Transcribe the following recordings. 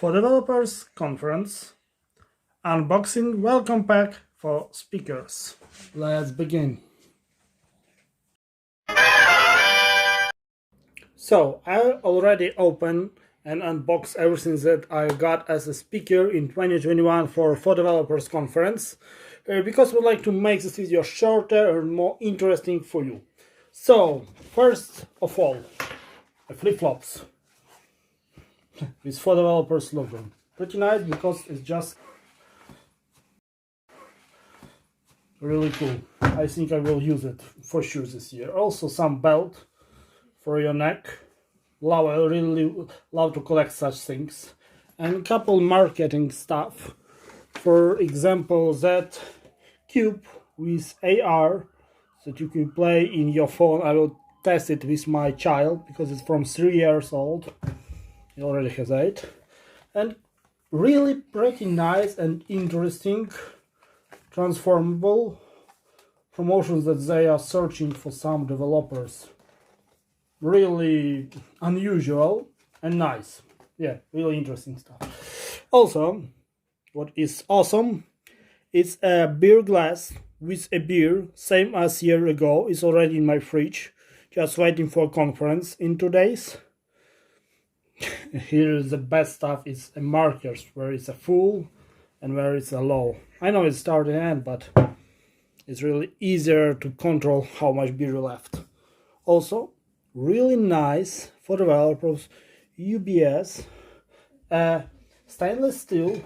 4Developers conference unboxing welcome pack for speakers. Let's begin. So I already opened and unboxed everything that I got as a speaker in 2021 for 4Developers conference because we'd like to make this video shorter and more interesting for you. So first of all, flip-flops with 4Developers logo. Pretty nice because it's just really cool. I think I will use it for sure this year. Also some belt for your neck. I really love to collect such things. And a couple marketing stuff. For example, that cube with AR that you can play in your phone. I will test it with my child because it's from 3 years old. He already has 8. And really pretty nice and interesting transformable promotions that they are searching for some developers. Really unusual and nice. Yeah, really interesting stuff. Also, what is awesome, it's a beer glass with a beer, same as a year ago. It's already in my fridge, just waiting for a conference in 2 days. Here is the best stuff, is a markers where it's a full and where it's a low. I know it's start and end, but it's really easier to control how much beer left. Also, really nice 4Developers UBS stainless steel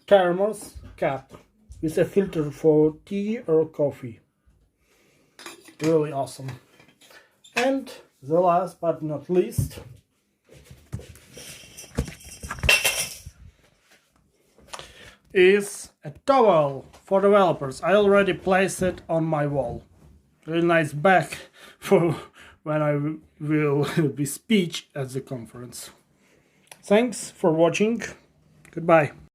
thermos cap with a filter for tea or coffee. Really awesome. And the last but not least, is a towel for developers. I already placed it on my wall. Really nice bag for when I will be speech at the conference. Thanks for watching. Goodbye.